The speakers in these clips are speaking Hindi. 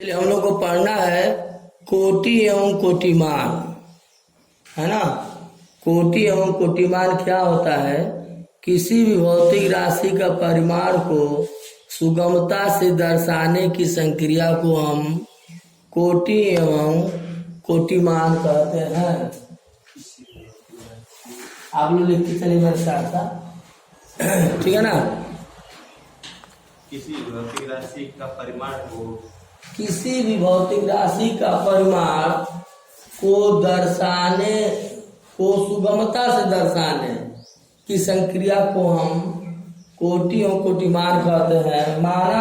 हम लोग को पढ़ना है कोटि एवं कोटिमान, है ना। कोटि एवं कोटिमान क्या होता है? किसी भी भौतिक राशि का परिमाण को सुगमता से दर्शाने की संक्रिया को हम कोटि एवं कोटिमान कहते हैं। आप लोग लिखते चलिए मेरे साथ साथ, ठीक है ना। किसी भौतिक राशि का परिमाण को किसी भी भौतिक राशि का परिमाण को दर्शाने को सुगमता से दर्शाने की संक्रिया को हम कोटि और कोटिमान कहते हैं। माना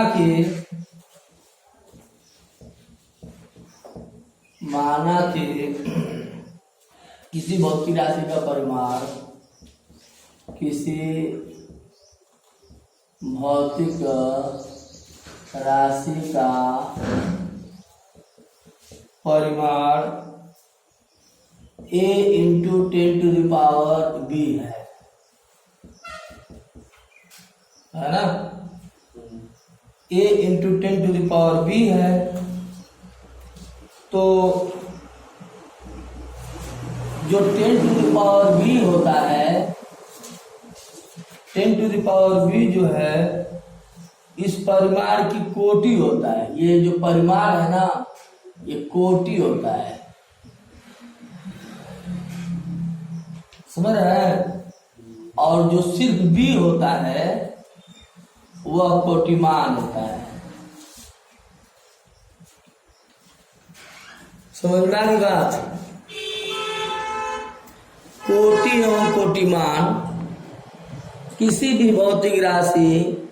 कि किसी भौतिक राशि का परिमाण किसी भौतिक राशि का परिमाण a इंटू 10⁻⁵ है ना। a इंटू 10⁻⁵ है। तो जो 10⁻⁵ होता है, 10⁻⁵ जो है इस परिमाण की कोटि होता है। ये जो परिमाण है ना, ये कोटि होता है, समझ रहे हैं। और जो सिर्फ b होता है वह कोटिमान होता है। समझना की बात। कोटि एवं कोटिमान किसी भी भौतिक राशि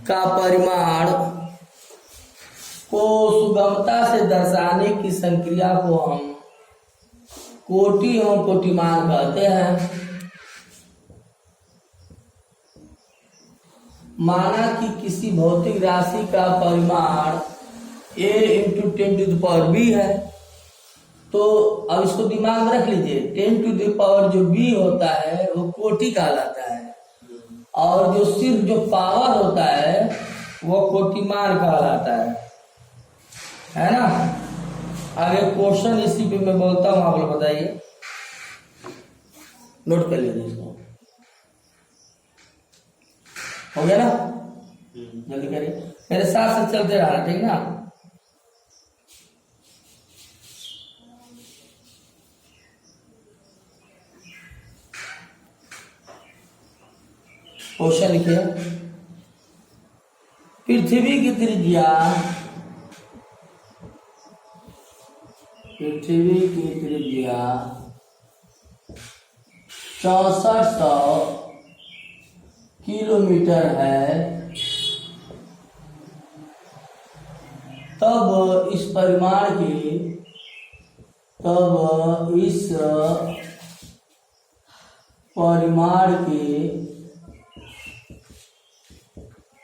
का परिमाण को सुगमता से दर्शाने की संक्रिया को हम कोटि एवं कोटिमान कहते हैं। माना कि किसी भौतिक राशि का परिमाण a इंटू 10⁻⁵ है। तो अब इसको दिमाग में रख लीजिए, 10⁻⁵ जो b होता है वो कोटि कहलाता है, और जो सिर्फ जो पावर होता है वो कोटिमान कहलाता है ना। आगे क्वेश्चन इसी पे मैं बोलता हूँ, आप लोग बताइए, नोट कर लीजिए इसको। हो गया ना? जल्दी करिए, मेरे साथ से चलते रहना, ठीक ना। क्वेश्चन लिखिए। पृथ्वी की त्रिज्या 6400 किलोमीटर है। तब इस परिमाण के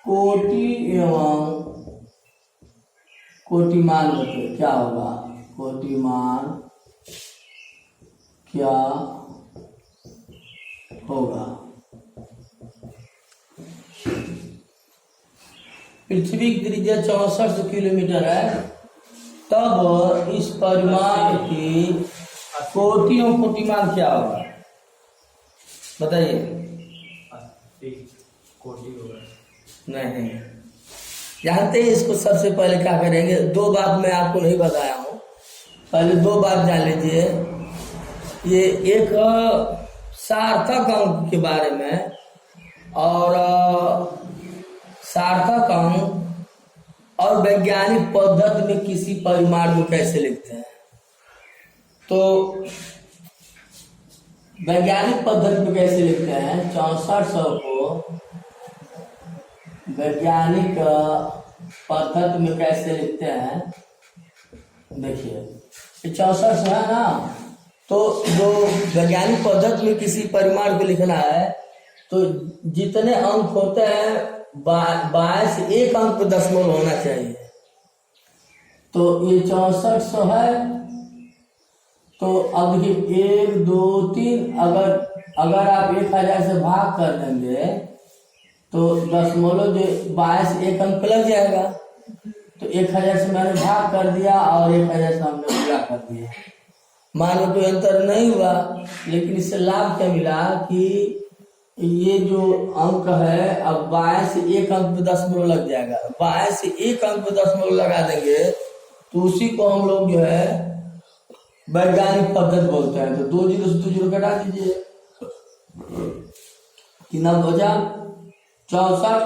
कोटि एवं कोटिमान बताइए क्या होगा। कोटिमान क्या होगा? पृथ्वी की त्रिज्या 6400 किलोमीटर है। तब इस परिमाण की कोटि और कोटिमान क्या होगा बताइए। कोटि होगा। नहीं जानते हैं इसको। सबसे पहले क्या करेंगे, दो बात मैं आपको नहीं बताया हूँ, पहले दो बात जान लीजिए। ये एक सार्थक अंक के बारे में, और सार्थक अंक और वैज्ञानिक पद्धति में किसी परिमाण को कैसे लिखते हैं। तो वैज्ञानिक पद्धति में कैसे लिखते हैं, 6400 को वैज्ञानिक पद्धति में कैसे लिखते हैं। देखिए 6400 है ना, तो जो वैज्ञानिक पद्धति में किसी परिमाण को लिखना है तो जितने अंक होते हैं 22 एक अंक पे दशमलव होना चाहिए। तो ये 6400 है। तो अब देखिए 1 2 3, अगर आप 1000 से भाग कर देंगे तो दशमलव जो 22 एक अंक लग जाएगा। तो 1000 से मैंने भाग कर दिया और 1000 से हमने पूरा कर दिया। मान लो कोई अंतर नहीं हुआ, लेकिन इससे लाभ क्या मिला कि ये जो अंक है, अब बाएं से एक अंक पे दशमलव लग जाएगा। बाएं से एक अंक पे दशमलव लगा देंगे तो उसी को हम लोग जो है वैज्ञानिक पद्धति बोलते हैं। तो 2 जीरो से 2 जीरो घटा दीजिए, कितना बचा? 64।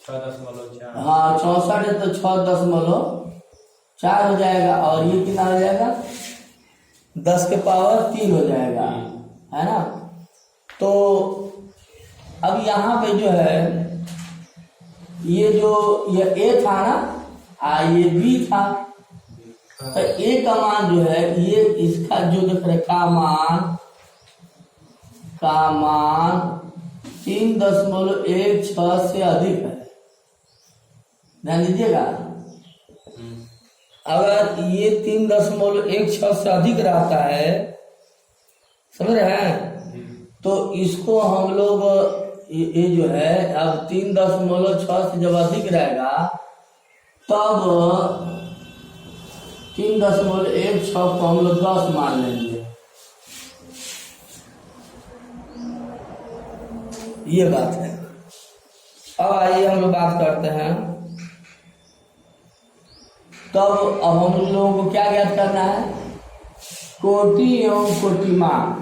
6.4। हाँ 64 है तो 6.4 हो जाएगा, और ये कितना हो जाएगा? 10 के पावर 3 हो जाएगा, है ना। तो अब यहाँ पे जो है ये जो ये ए था ना, ये बी था, तो ए का मान जो है ये इसका जो देख रहे का मान 3.16 से अधिक है। ध्यान दीजिएगा, अगर ये 3.16 से अधिक रहता है, समझ रहे हैं, तो इसको हम लोग ये जो है अब 3.6 से जब अधिक रहेगा तब 3.16 को हम लोग 10 मान लेंगे। ये बात है। अब आइए हम लोग बात करते हैं, तब अब हम लोगों को क्या ज्ञात करना है? कोटि एवं कोटिमान।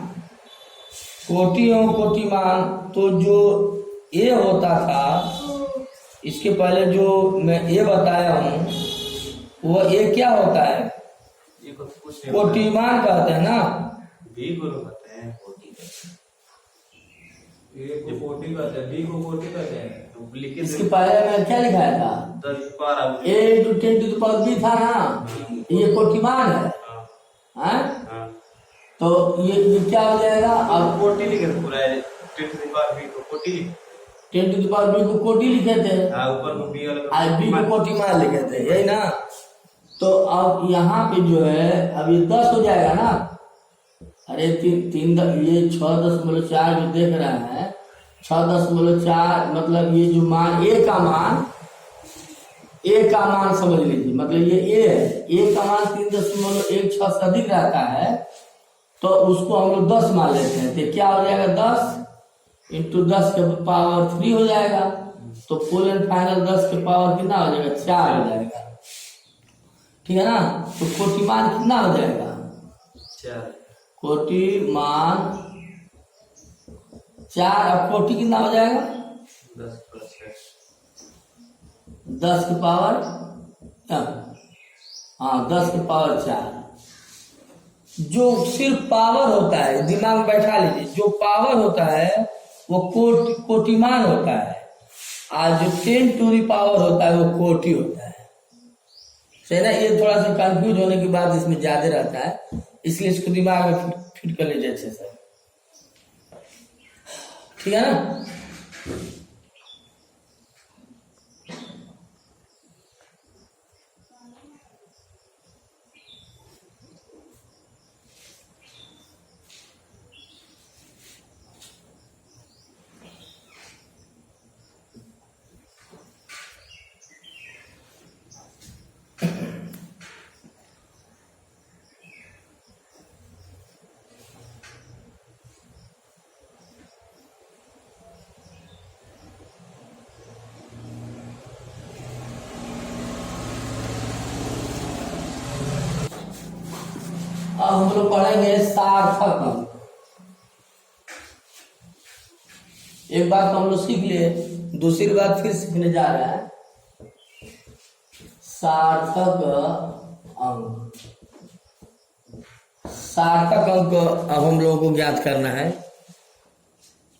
कोटि एवं कोटिमान, तो जो ए होता था, इसके पहले जो मैं ए बताया हूँ वो ए क्या होता है? कोटिमान कहते हैं ना। बी को कहते हैं कोटि, ए को कोटि कहते हैं, बी को कोटि कहते हैं। तो लिखे इसके पहले मैं क्या लिखाया था? 10 A into 10 to the power B था ना, ये कोटिमान है। हाँ? तो ये क्या हो जाएगा? अब कोटि लिखे थे पूरा 10 टू द पावर बी को कोटि लिखे, 10 टू द पावर बी को कोटि लिखे थे, ऊपर को बी वाला बी को कोटिमान लिखे थे, यही ना। तो अब यहाँ पे जो है अब ये 10 हो जाएगा ना। अरे ये 6.4 जो देख रहे हैं, 6.4 मतलब ये जो मान ए का मान समझ लीजिए, मतलब ये ए है, ए का मान 3.16 से अधिक रहता है, तो उसको हम लोग 10 मान लेते हैं। तो क्या हो जाएगा? 10 इंटू 10 के पावर 3 हो जाएगा। तो फुल एंड फाइनल 10 के पावर कितना हो जाएगा? 4 हो जाएगा, ठीक है ना। तो कोटिमान कितना हो जाएगा? 4। कोटिमान 4, और कोटि कितना हो जाएगा? 10 + 6, 10 की पावर, हाँ 10 की पावर 4। जो सिर्फ पावर होता है, दिमाग में बैठा लीजिए, जो पावर होता है वो कोटिमान होता है, और जो 10 टू द पावर होता है वो कोटि होता है। सही ना। ये थोड़ा सा कंफ्यूज होने की बात इसमें ज्यादा रहता है, इसलिए इसको दिमाग में फिट कर लीजिए अच्छे से, ठीक है ना। अब हम लोग पढ़ेंगे सार्थक अंक। एक बात तो हम लोग सीख लिए, दूसरी बात फिर सीखने जा रहे हैं, सार्थक अंक। सार्थक अंक अब हम लोगों को ज्ञात करना है।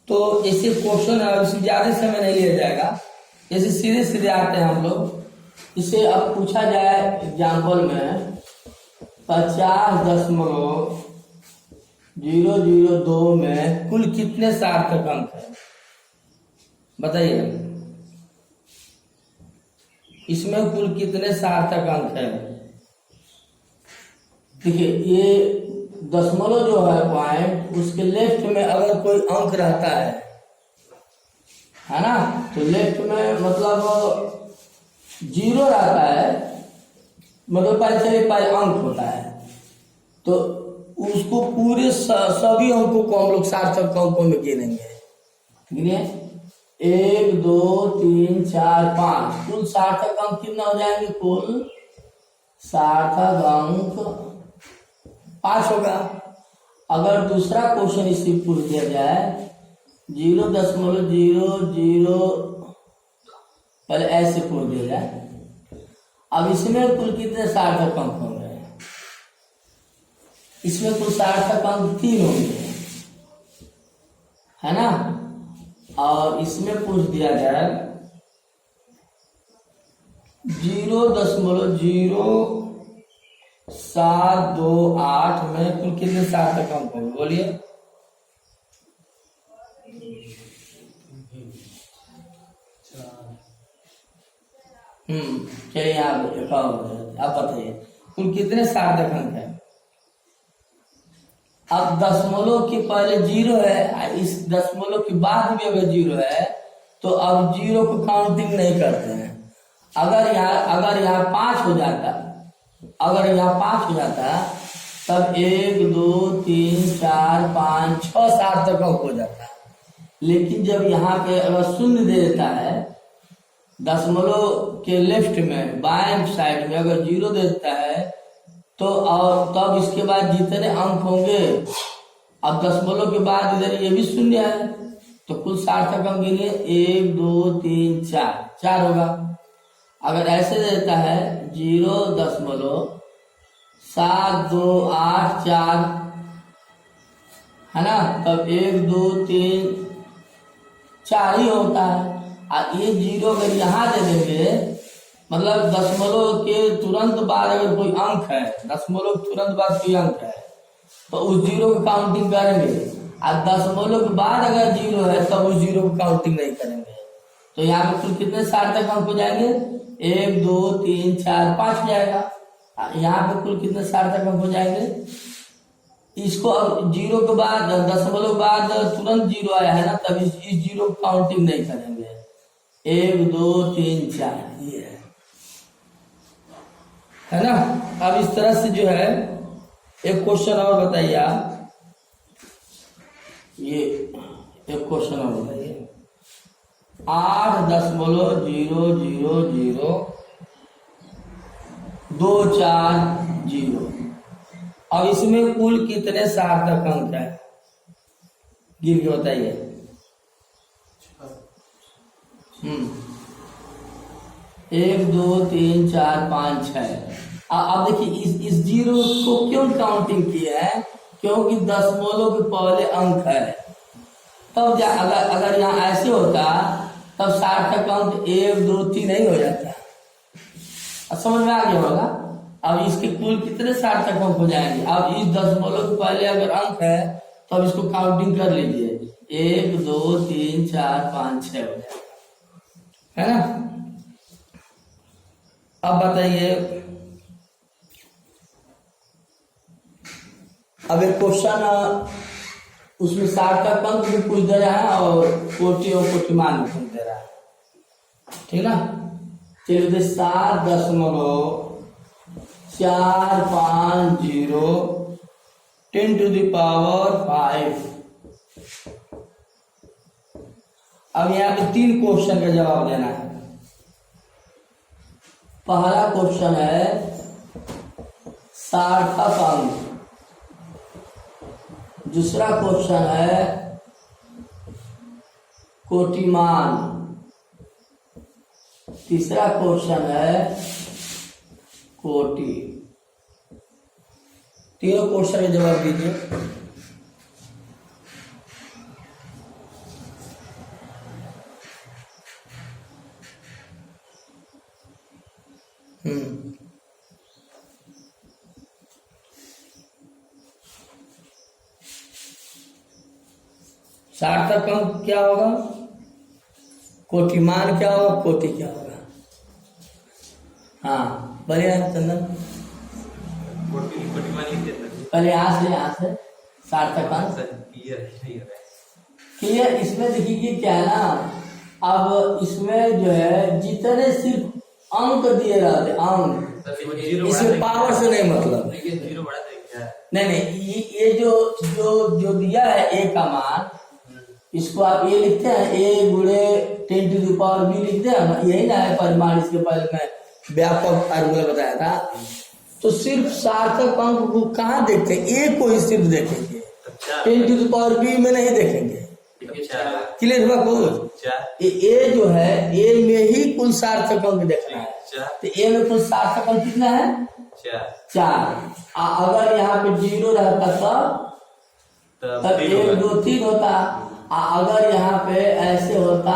तो ऐसे क्वेश्चन है, इसमें ज्यादा समय नहीं लिया जाएगा, जैसे सीधे सीधे आते हैं हम लोग। इसे अब पूछा जाए एग्जाम्पल में 50.002 में कुल कितने सार्थक अंक है? बताइए, इसमें कुल कितने सार्थक अंक है? देखिए, ये दशमलव जो है पॉइंट, उसके लेफ्ट में अगर कोई अंक रहता है ना, तो लेफ्ट में मतलब 0 रहता है, मतलब पहले चलिए पहले अंक होता है, तो उसको पूरे सभी अंकों को हम लोग सार्थक अंकों में गिनेंगे। गिनिए 1 2 3 4 5, कुल सार्थक अंक कितना हो जाएंगे? कुल सार्थक अंक 5 होगा। अगर दूसरा क्वेश्चन इसी पूछ दिया जाए 0.00, पहले ऐसे पूछ दिया जाए, अब इसमें कुल कितने सार्थक अंक होंगे? इसमें कुल सार्थक अंक 3 होंगे, है ना। और इसमें पूछ दिया जाए 0.0728 में कुल कितने सार्थक अंक होंगे? बोलिए। चलिए आप बताइए कुल कितने सार्थक अंक है? अब दशमलव के पहले 0 है, इस दशमलव के बाद भी अगर 0 है तो अब 0 को काउंटिंग नहीं करते हैं। अगर यहाँ 5 हो जाता, तब 1 2 3 4 5 6 सार्थक अंक हो जाता। लेकिन जब यहाँ पे अगर शून्य दे देता है, दशमलव के लेफ्ट में बाएं साइड में अगर 0 देता है, तो और तब इसके बाद जितने अंक होंगे, अब दशमलव के बाद इधर ये भी शून्य है, तो कुल सार्थक अंक गिनिए 1 2 3 4 होगा। अगर ऐसे देता है 0.7284, है ना, तब 1 2 3 4 ही होता है। और ये 0 अगर यहाँ दे देंगे, मतलब दशमलव के तुरंत बाद अगर कोई अंक है, दशमलव तुरंत बाद कोई अंक है, तो उस 0 को काउंटिंग करेंगे। और दशमलव के बाद अगर 0 है तब उस 0 को काउंटिंग नहीं करेंगे। तो यहाँ पे कुल कितने सार्थक अंक हो जाएंगे? 1 2 3 4 5 हो जाएगा। यहाँ पे कुल कितने सार्थक अंक हो जाएंगे? इसको अब 0 के बाद, दशमलव के बाद तुरंत 0 आया है ना, तब इस 0 को काउंटिंग नहीं करेंगे। 1 2 3 4 ये है ना। अब इस तरह से जो है एक क्वेश्चन और बताइए आप, ये एक क्वेश्चन और बताइए 8.002440। अब इसमें कुल कितने सार्थक अंक है? गिन के बताइए। 1 2 3 4 5 6। अब देखिए इस 0 को क्यों काउंटिंग किया है? क्योंकि दशमलव के पहले अंक है। तब अगर यहाँ ऐसे होता तब सार्थक अंक 1 2 3 नहीं हो जाता। अब समझ में आ गया होगा। अब इसके कुल कितने सार्थक अंक हो जाएंगे? अब इस दशमलव के पहले अगर अंक है तो अब इसको काउंटिंग कर लीजिए, 1 2 3 4 5 6 हो जाएगा, है ना। अब बताइए, अब एक क्वेश्चन उसमें सार्थक अंक भी पूछ दे रहा है और कोटि और कोटिमान भी पूछ दे रहा है, ठीक ना। चलिए 7.450 10⁵ अब यहाँ पे 3 क्वेश्चन का जवाब देना है। पहला क्वेश्चन है सार्थक अंक, दूसरा क्वेश्चन है कोटिमान, तीसरा क्वेश्चन है कोटि। तीनों क्वेश्चन का जवाब दीजिए। सार्थक अंक क्या होगा? कोटिमान क्या होगा? कोटि क्या होगा? हाँ बोलिए चंदन। पहले यहाँ से सार्थक अंक क्लियर। इसमें देखिए क्या है ना, अब इसमें जो है जितने सिर्फ अंक दिए रहते, अंक इसमें पावर से नहीं मतलब। जीरो बढ़ा देंगे। नहीं, ये जो दिया है ए का मान, इसको आप ए लिखते हैं, ए गुणे 10 टू द पावर बी लिखते हैं ना, यही ना है परिमाण। इसके पहले मैं व्यापक फार्मूला बताया था। तो सिर्फ सार्थक अंक को कहाँ देखते हैं? ए को ही सिर्फ देखेंगे, 10 टू द पावर बी में नहीं देखेंगे। क्लियर हुआ कुछ? ए जो है, ए में ही कुल सार्थक अंक देखना है। तो ए में कुल सार्थक अंक कितना है? 4। अगर यहाँ पे 0 रहता तब 1 2 3 होता। अगर यहाँ पे ऐसे होता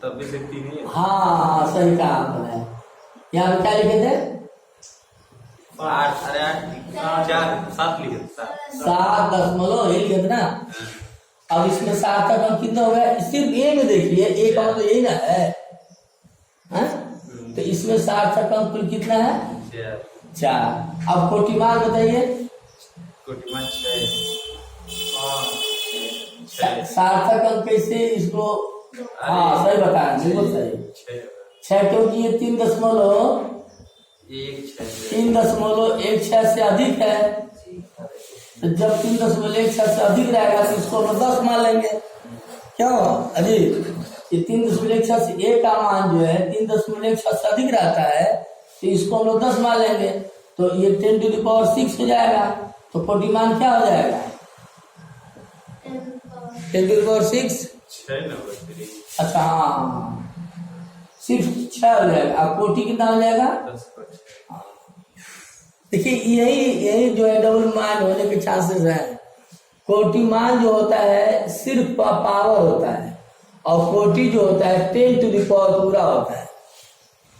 तब भी 3 ही है। हाँ, सही कहा आपने। यहाँ पे क्या लिखे थे? 8 7 लिखे थे। 7.1 लिखे थे ना। अब इसमें सार्थक अंक कितना हो गया? सिर्फ ए में देखिए, ए का मतलब यही ना है, तो इसमें सार्थक अंक कुल कितना है? 4। अब कोटिमान बताइए। कोटिमान 6। सार्थक अंक कैसे इसको? हाँ, सही बताया, बिल्कुल सही। 6 क्योंकि ये 3.16 से अधिक है। तो जब 3.16 से अधिक रहेगा तो इसको हम 10 मान लेंगे। क्यों अजी? ये 3.16 से ए का मान जो है 3.16 से अधिक रहता है, तो इसको हम लोग 10 मान लेंगे। तो ये 10 टू द पावर 6 हो जाएगा। तो कोटिमान क्या हो जाएगा? 10 टू द पावर 6। अच्छा, हाँ, सिर्फ 6 हो जाएगा। अब कोटि कितना हो जाएगा? 10। देखिए, यही जो है डबल मान होने के चांसेस हैं। कोटि मान जो होता है सिर्फ पावर होता है, और कोटि जो होता है 10 टू द पावर पूरा होता है।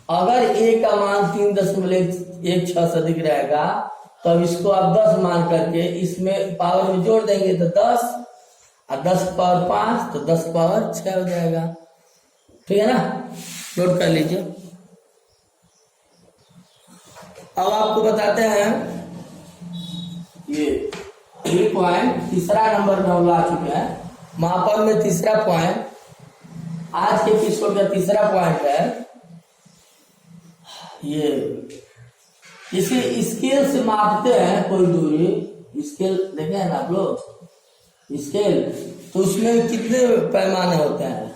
अगर ए का मान 3.16 से अधिक रहेगा तो अब इसको आप 10 मान करके इसमें पावर में जोड़ देंगे तो 10, और 10 पावर 5 तो 10 पावर 6 हो जाएगा। ठीक है ना? नोट कर लीजिए। अब आपको बताते हैं, ये 3 पॉइंट तीसरा नंबर में हम ला चुके हैं। मापन में तीसरा पॉइंट, आज के एपिसोड का तीसरा पॉइंट है ये। इसे स्केल से मापते हैं कोई दूरी। स्केल देखे हैं ना आप लोग? स्केल तो उसमें कितने पैमाने होते हैं?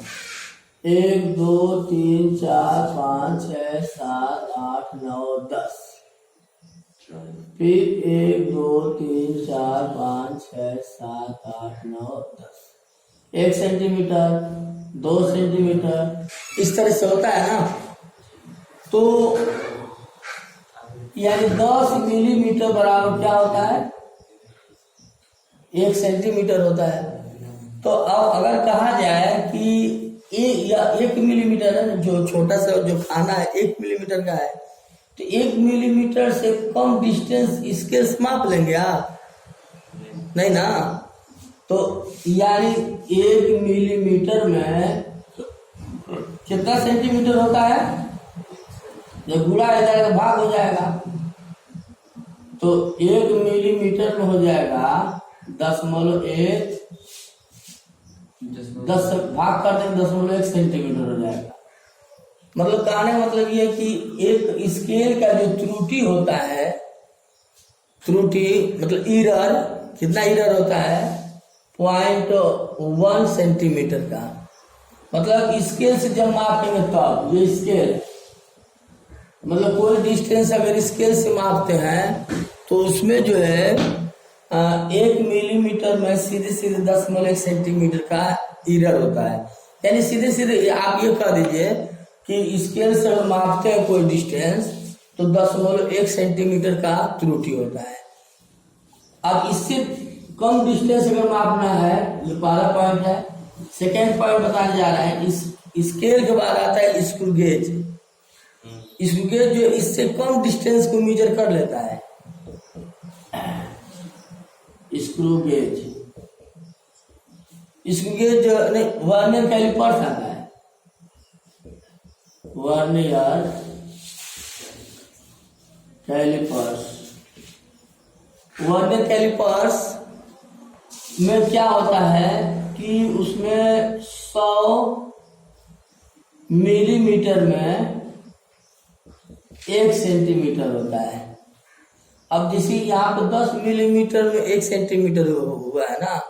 1 2 3 4 5 6 7 8 9 10। फिर 1 2 3 4 5 6 7 8 9 10। 1 सेंटीमीटर, 2 सेंटीमीटर, इस तरह से होता है ना। तो यानी 10 मिलीमीटर बराबर क्या होता है? 1 सेंटीमीटर होता है। तो अब अगर कहा जाए कि 1 मिलीमीटर है, जो छोटा सा जो खाना है 1 मिलीमीटर का है, तो 1 मिलीमीटर से कम डिस्टेंस स्केल से माप लेंगे आप? नहीं ना। तो यानी 1 मिलीमीटर में कितना सेंटीमीटर होता है? जब गुणा इधर का भाग हो जाएगा तो 1 मिलीमीटर में हो जाएगा 10.1, 10 भाग कर देंगे 10.1 सेंटीमीटर हो जाएगा। मतलब कहने मतलब ये कि एक स्केल का जो त्रुटि होता है, त्रुटि मतलब इरर, कितना इरर होता है? 0.1 सेंटीमीटर का। मतलब स्केल से जब मापेंगे तब ये स्केल, मतलब कोई डिस्टेंस अगर स्केल से मापते हैं तो उसमें जो है 1 मिलीमीटर में सीधे सीधे 10.1 सेंटीमीटर का इरर होता है। यानी सीधे सीधे आप ये कह दीजिए कि स्केल से मापते हैं कोई डिस्टेंस तो 10.1 सेंटीमीटर का त्रुटि होता है। अब इससे कम डिस्टेंस अगर मापना है, ये पहला पॉइंट है। सेकेंड पॉइंट बताने जा रहे हैं, इस स्केल के बाद आता है स्क्रू गेज। स्क्रू गेज जो इससे कम डिस्टेंस को मेजर कर लेता है। स्क्रू गेज, स्क्रू गेज नहीं, वर्नियर कैलिपर्स आता है। वर्नियर कैलिपर्स, वर्नियर कैलिपर्स में क्या होता है कि उसमें 100 मिलीमीटर में 1 सेंटीमीटर होता है। अब जैसे यहाँ पे 10 मिलीमीटर में 1 सेंटीमीटर हुआ है ना,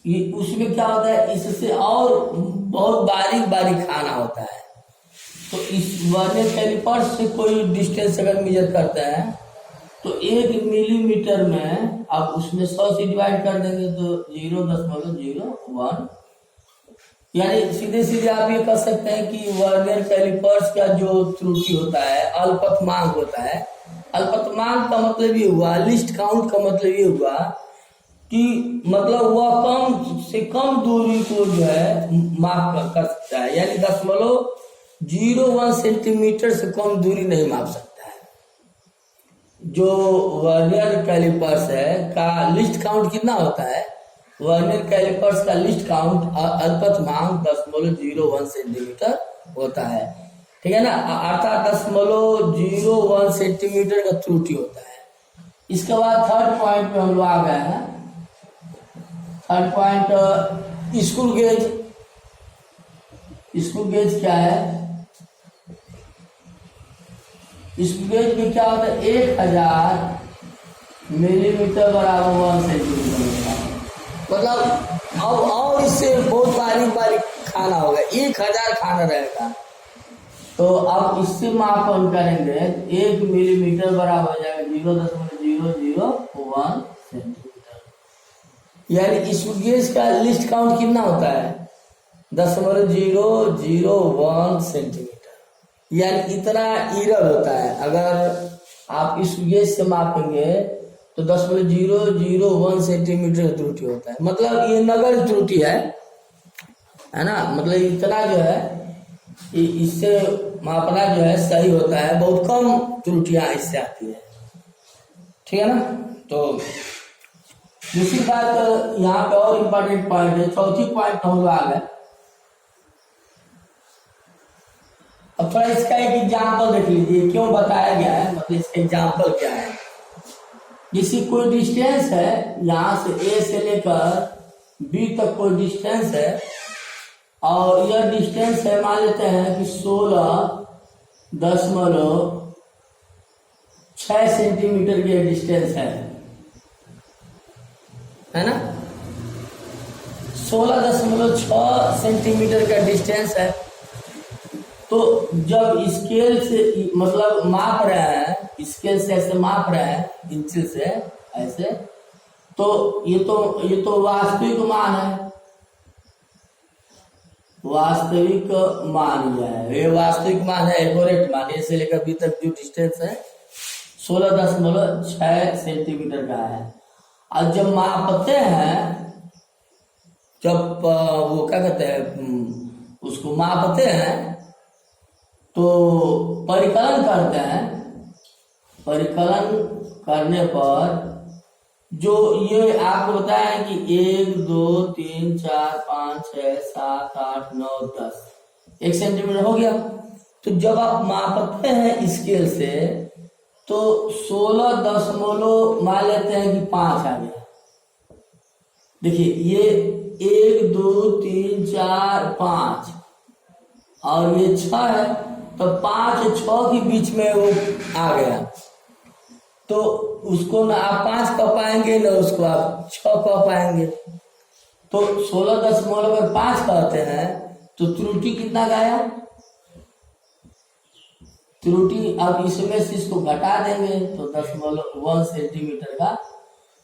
ये उसमें क्या होता है, इससे और बहुत बारीक बारीक खाना होता है। तो इस वर्नियर कैलिपर से कोई डिस्टेंस अगर मेजर करते हैं तो 1 मिलीमीटर में आप उसमें 100 से डिवाइड कर देंगे तो 0.01, यानी सीधे सीधे आप ये कह सकते हैं कि वर्नियर कैलिपर्स का जो त्रुटि होता है अल्पतमांक होता है। अल्पतमांक का मतलब ये हुआ, लिस्ट काउंट का मतलब ये हुआ कि मतलब वह कम से कम दूरी को जो है माप कर सकता है, यानी 0.01 सेंटीमीटर से कम दूरी नहीं माप सकता है। जो वर्नियर कैलिपर्स है का लिस्ट काउंट कितना होता है, वर्नियर कैलिपर्स का लिस्ट काउंट अल्पतमांक 0.01 सेंटीमीटर होता है, ठीक है ना, अर्थात 0.01 सेंटीमीटर का त्रुटि होता है। इसके बाद थर्ड पॉइंट पे हम लोग आ गए हैं। Third point screw gauge. Screw gauge क्या है, स्क्रू गेज में क्या होता है, 1000 मिलीमीटर बराबर 1 सेंटीमीटर होता है। मतलब अब और इससे बहुत बारीक बारीक खाना होगा, 1000 खाना रहेगा। तो अब इससे मापन करेंगे 1 मिलीमीटर बराबर हो जाएगा 0.001 सेंटीमीटर, यानी स्क्रू गेज का लिस्ट काउंट कितना होता है 0.001 सेंटीमीटर, यानी इतना एरर होता है। अगर आप स्क्रू गेज से मापेंगे तो 0.001 सेंटीमीटर का त्रुटि होता है। मतलब ये नगण्य त्रुटि है ना, मतलब इतना जो है इससे मापना जो है सही होता है, बहुत कम त्रुटियां इससे आती है, ठीक है ना। तो दूसरी बात यहाँ पे और इम्पोर्टेंट पॉइंट है, चौथी पॉइंट हम लोग आ गए। अब थोड़ा इसका एक एग्जाम्पल देख लीजिए, क्यों बताया गया है, मतलब इसका एग्जाम्पल क्या है। जैसे कोई डिस्टेंस है, यहाँ से ए से लेकर बी तक कोई डिस्टेंस है, और यह डिस्टेंस है मान लेते हैं कि 16.6 सेंटीमीटर की डिस्टेंस है ना, 16.6 सेंटीमीटर का डिस्टेंस है। तो जब स्केल से मतलब माप रहे हैं, स्केल से ऐसे माप रहे हैं इंच से ऐसे, तो ये तो वास्तविक मान है, वास्तविक मान है, ये वास्तविक मान है, एक्यूरेट मान। ए से लेकर बी तक जो डिस्टेंस है 16.6 सेंटीमीटर का है। और जब मापते हैं, जब वो क्या कहते हैं उसको मापते हैं तो परिकलन करते हैं। परिकलन करने पर जो ये आपको बताया है कि 1 2 3 4 5 6 7 8 9 10 1 सेंटीमीटर हो गया। तो जब आप मापते हैं स्केल से तो 16 मान लेते हैं कि 5 आ गया। देखिए ये 1 2 3 4 5 और ये 6 है, तो 5 और 6 के बीच में वो आ गया। तो उसको ना आप 5 कह पाएंगे ना उसको आप 6 कह पाएंगे। तो 16.5 कहते हैं तो त्रुटि कितना गया, त्रुटि अब इसमें से इसको घटा देंगे तो 0.1 सेंटीमीटर का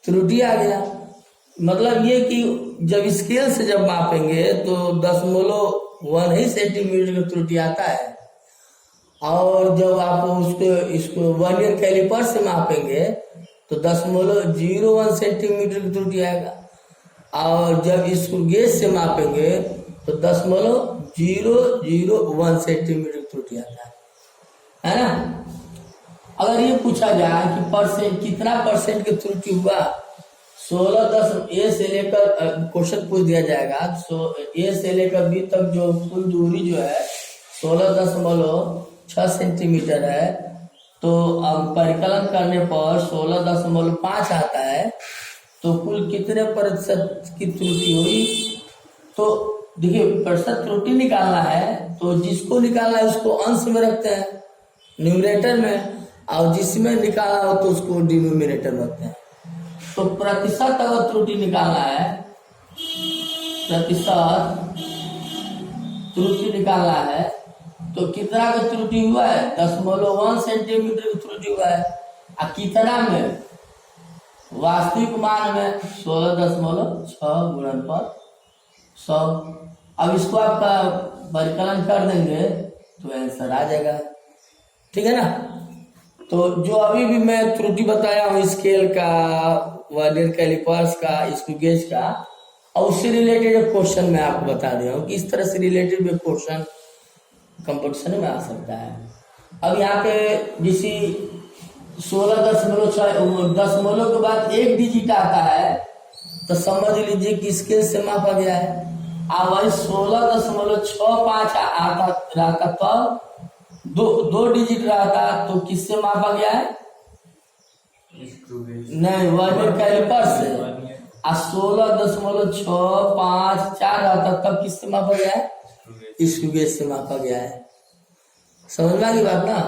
त्रुटि आ गया। मतलब ये कि जब स्केल से जब मापेंगे तो 0.1 ही सेंटीमीटर का त्रुटि आता है, और जब आप इसको वर्नियर कैलिपर से मापेंगे तो 0.01 सेंटीमीटर की त्रुटि आएगा, और जब इसको गेज से मापेंगे तो 0.001 सेंटीमीटर की त्रुटि आता है ना। अगर ये पूछा जाए कि परसेंट कितना परसेंट की त्रुटि हुआ, 16 ए से लेकर क्वेश्चन पूछ दिया जाएगा, तो ए से लेकर बी तक जो कुल दूरी जो है 16.6 सेंटीमीटर है, तो अब परिकलन करने पर 16.5 आता है, तो कुल कितने प्रतिशत की त्रुटि हुई। तो देखिए प्रतिशत त्रुटि निकालना है तो जिसको निकालना है उसको अंश में रखते हैं, न्यूमरेटर में, और जिसमें निकाला हो तो उसको डिनोमिनेटर बोलते हैं। तो प्रतिशत अगर त्रुटि निकालना है, प्रतिशत त्रुटि निकालना है, तो कितना का त्रुटि हुआ है? 0.1 सेंटीमीटर की त्रुटि हुआ है। और कितना में? वास्तविक मान में 16.6 गुणन पर 100। अब इसको आपका परिकलन कर देंगे तो आंसर आ जाएगा, ठीक है ना। तो जो अभी भी मैं त्रुटि बताया हूँ स्केल का, वर्नियर कैलिपर्स का, स्क्रू गेज का, और उससे रिलेटेड एक क्वेश्चन मैं आपको बता दिया हूँ कि इस तरह से रिलेटेड भी क्वेश्चन कंपटीशन में आ सकता है। अब यहाँ पे जिसी 16.6 दशमलव के बाद एक डिजिट आता है तो समझ लीजिए कि स्केल से मापा गया है। अब वही 16.65 आता रहता तब दो डिजिट रहता तो किससे मापा गया है? नहीं, वर्नियर कैलिपर से। और 16.654 रहता तब किससे मापा गया है? स्क्रू गेज से मापा गया है। समझ में आ गई बात ना।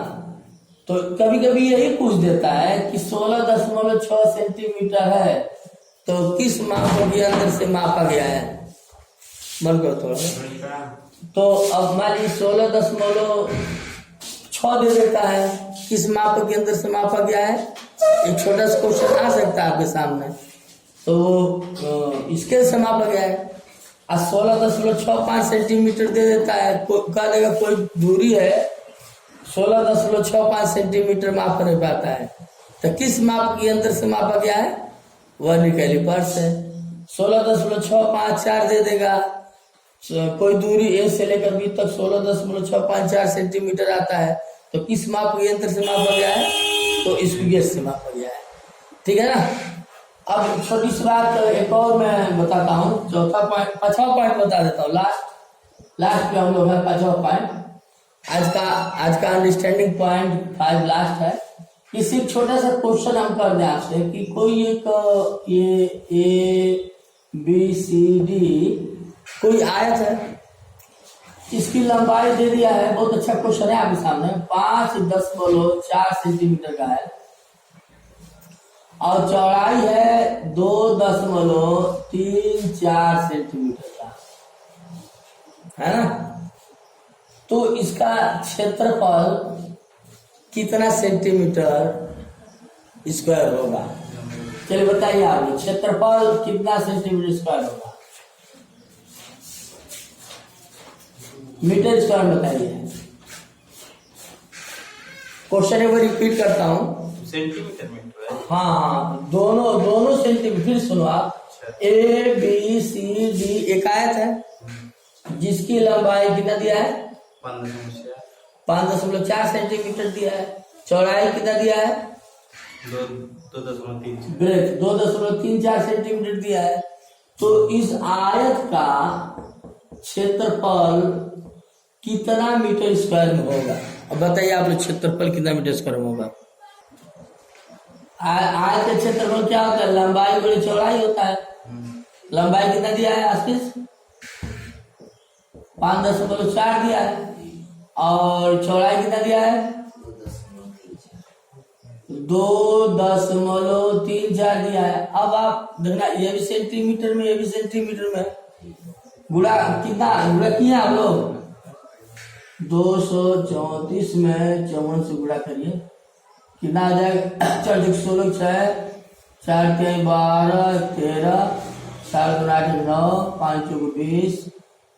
तो कभी कभी यही पूछ देता है कि 16.6 सेंटीमीटर है तो किस माप के अंदर से मापा गया है? मन करो थोड़ा। तो अब मान लीजिए 16.6 दे देता है, किस माप के अंदर से मापा गया है? एक छोटा सा क्वेश्चन आ सकता है आपके सामने, तो स्केल से मापा गया है। और 16.65 सेंटीमीटर दे देता है, कह देगा कोई दूरी है 16.65 सेंटीमीटर माप नहीं पाता है, तो किस माप के अंदर से मापा गया है? वर्नियर कैलिपर से। 16.654 दे देगा, कोई दूरी ए से लेकर बी तक 16.654 सेंटीमीटर आता है, तो किस माप के यंत्र से मापा गया है? तो स्क्रू गेज से मापा गया है, ठीक है ना। अब छोटी सी बात एक और मैं बताता हूँ, चौथा पॉइंट, 5वां पॉइंट बता देता हूँ। लास्ट पे हम लोग है 5वां पॉइंट। आज का अंडरस्टैंडिंग पॉइंट 5 लास्ट है। इसी छोटा सा क्वेश्चन हम कर दें आपसे कि कोई एक ABCD कोई आयत है, इसकी लंबाई दे दिया है, बहुत अच्छा क्वेश्चन है आपके सामने, 5.4 सेंटीमीटर का है और चौड़ाई है 2.34 सेंटीमीटर का, है ना। तो इसका क्षेत्रफल कितना सेंटीमीटर स्क्वायर होगा? चलिए बताइए आप लोग, क्षेत्रफल कितना सेंटीमीटर स्क्वायर होगा? मीटर स्क्वायर बताइए। क्वेश्चन एक बार रिपीट करता हूँ। सेंटीमीटर में हाँ, दोनों सेंटीमीटर। फिर सुनो आप, ABCD एक आयत है जिसकी लंबाई कितना दिया है? 5.4 सेंटीमीटर दिया है। चौड़ाई कितना दिया है? 2.34 सेंटीमीटर दिया है। तो इस आयत का क्षेत्रफल कितना मीटर स्क्वायर में होगा? अब बताइए आप लोग, क्षेत्रफल कितना मीटर स्क्वायर में होगा? आयत का क्षेत्रफल क्या होता है? लंबाई बड़ी चौड़ाई होता है। लंबाई कितना दिया है आशीष? 5.4 दिया है। और चौड़ाई कितना दिया है? 2.34 दिया है। अब आप देखना, ये भी सेंटीमीटर में, ये भी सेंटीमीटर में, गुणा कितना गुणा किया आप लोग? 234 में 54 से गुणा करिए, कितना आ जाएगा? 4 16 6 4 3 12 13 4 2 8 9 5 4 20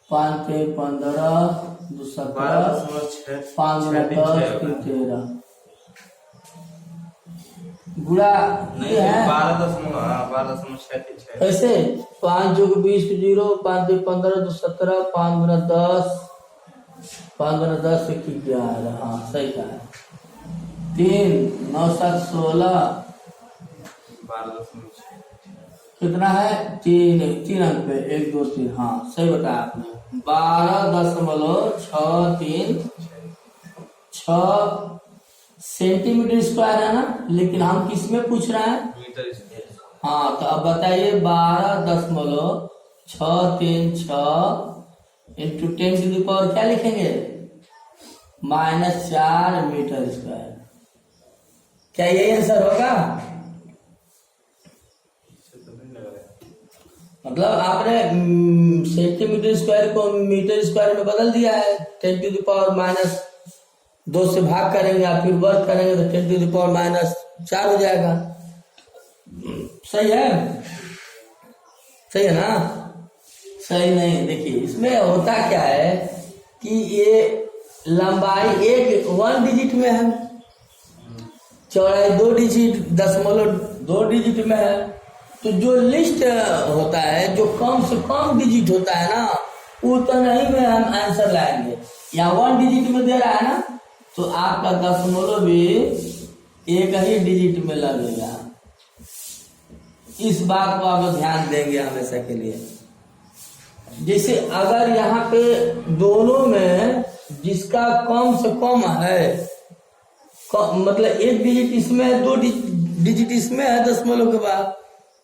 5 3 15 2 17 5 10 13 गुणा नहीं है 12.6 ऐसे 5 2 20 0 5 3 15 2 17 5 गुना 10 5 गुना 10 से क्या आ रहा? हाँ सही कहा है। 3 9 7 16 कितना है? 3 अंक पे 1 2 3। हाँ सही बताया आपने, 12.636 सेंटीमीटर स्क्वायर है ना। लेकिन हम किस में पूछ रहे हैं? Metre square. हाँ, तो अब बताइए 12.636 इंटू 10 टू द पावर क्या लिखेंगे? -4 मीटर स्क्वायर। क्या यही आंसर होगा? मतलब आपने सेंटीमीटर स्क्वायर को मीटर स्क्वायर में बदल दिया है। 10⁻2 से भाग करेंगे या फिर वर्ग करेंगे तो 10⁻4 हो जाएगा। सही है? सही है ना? सही नहीं। देखिए इसमें होता क्या है कि ये लंबाई 1 डिजिट में है, चौड़ाई 2 डिजिट 0.2 डिजिट में है। तो जो लिस्ट होता है, जो कम से कम डिजिट होता है ना, उतना ही में हम आंसर लाएंगे। या 1 डिजिट में दे रहा है ना, तो आपका दशमलव भी एक ही डिजिट में लगेगा। इस बात को आप ध्यान देंगे हमेशा के लिए। जैसे अगर यहाँ पे दोनों में जिसका कम से कम है, मतलब 1 डिजिट इसमें है, 2 डिजिट इसमें है दशमलव के बाद,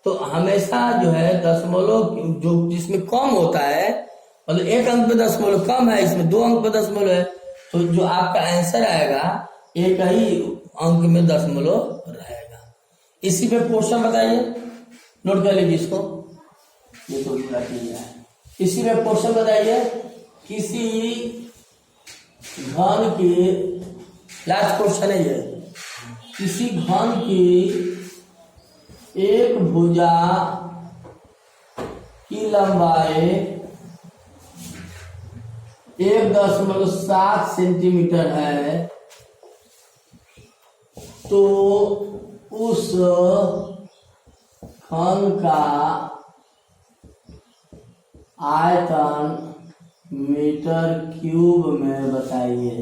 तो हमेशा जो है दशमलव जो जिसमें कम होता है, मतलब 1 अंक पे दशमलव कम है, इसमें 2 अंक पे दशमलव है, तो जो आपका आंसर आएगा एक ही अंक में दशमलव रहेगा। इसी पे क्वेश्चन बताइए, नोट कर लीजिए इसको, ये तो पूरा किया है। इसी में क्वेश्चन बताइए, किसी घन की, लास्ट क्वेश्चन है ये, किसी घन की एक भुजा की लंबाई 1.7 सेंटीमीटर है, तो उस घन का आयतन मीटर क्यूब में बताइए।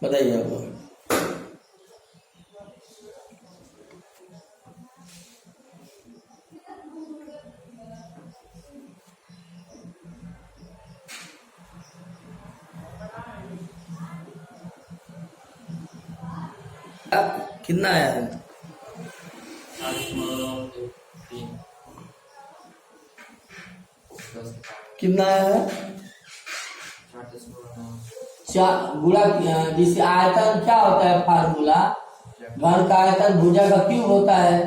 बताइए आपको। कितना आया है? कितना आया है? 4 गुणा, जिसे आयतन क्या होता है फार्मूला, घन का आयतन भुजा का क्यूब होता है,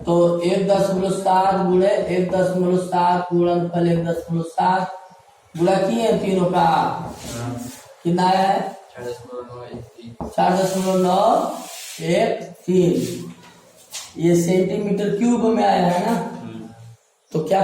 तो 1.7 गुणे 1.7 गुणनफल 1.7 गुणा किए तीनों का, कितना आया है? 4.913। ये सेंटीमीटर क्यूब में आया है ना, तो क्या